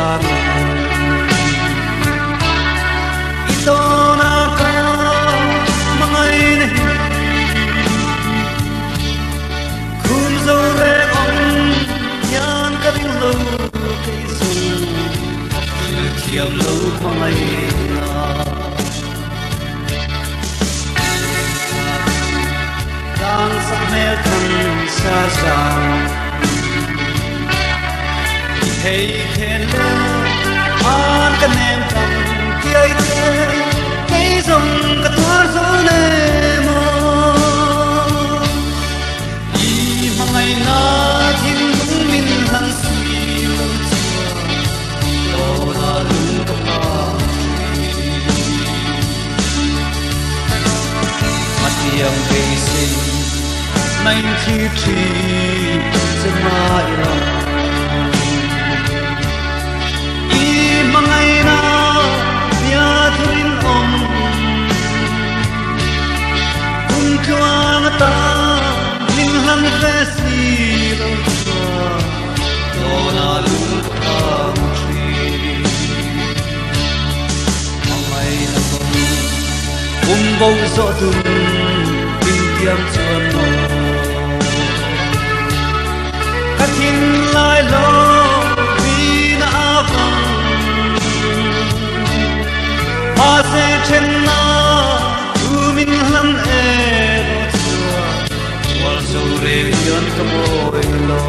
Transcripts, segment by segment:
sang ito na ka mga ini kung zore ông nhan ka ring lo kay su kiam lo pangay na đang sắc mê thân xa xa hey khen lơ an cái nem cầm kia thế cái dòng cái tua gió nề mơ y mà ngày na thiên cũng min hằng suy lâu chưa lo na lung tâm mặt tiệm cây sinh nay khi chỉ sẽ mãi lòng ngày nào nhà thuyền om cùng cho người ta linh hằng về xì lâu xưa lo na lung thang trì ngày nào cùng bông gió từng bình tiêm chuồn mồ các thiên lai lo vì na vang hoa sẽ trên na u min hlam e lo chua wal so re yon ka moi lo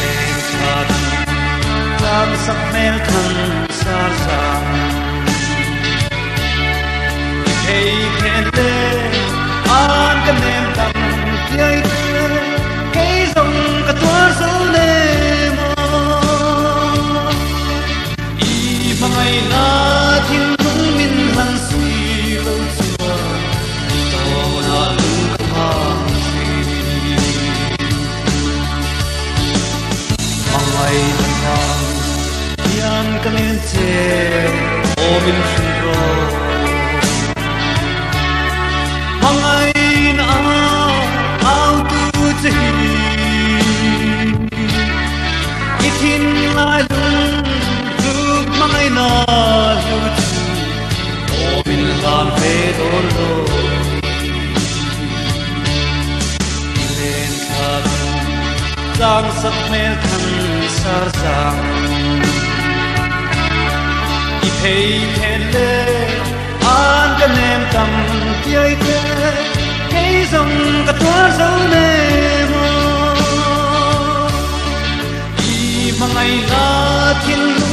le khat tam sak mel khan sar sa hey khen le an ka nem tam kiai te cái dòng ka tua so le ngày na thiên cũng min hằng suy lâu xưa to na lung cấp hàng suy ngày tháng yan ka men che o min suy ro ngày na ao tu chi itin lai ngày na lưu trú ô min lan phê đôn lô lên khát giang sắc mê thân sar giang i phê khen lê an ka nem tam tiai te cái dòng ka tua dấu nê mơ i mà ngày na thiên